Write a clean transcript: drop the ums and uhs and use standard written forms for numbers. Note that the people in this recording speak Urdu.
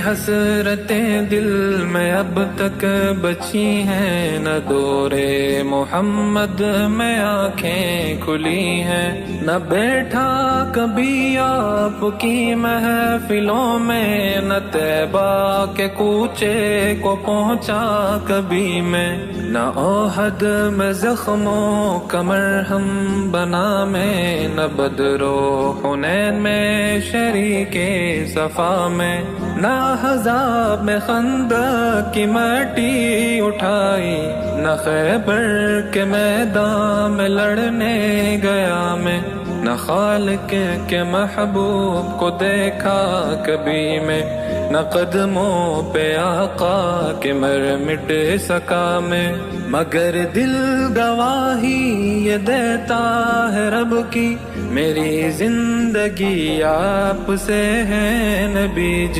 حسرتیں دل میں اب تک بچی ہیں، نہ دورے محمد میں آنکھیں کھلی ہیں، نہ بیٹھا کبھی آپ کی محفلوں میں، نہ طیبہ کے کوچے کو پہنچا کبھی میں، نہ احد میں زخموں کا مرہم بنا میں، نہ بدر و حنین میں شریک صفا میں، نہ احزاب میں خندق کی مٹی اٹھائی، نہ خیبر کے میدان میں لڑنے گیا میں، نہ خالق کے محبوب کو دیکھا کبھی میں، نہ قدموں پہ آقا کے مر مٹ سکا میں، مگر دل گواہی یہ دیتا ہے رب کی، میری زندگی آپ سے ہے نبی جی۔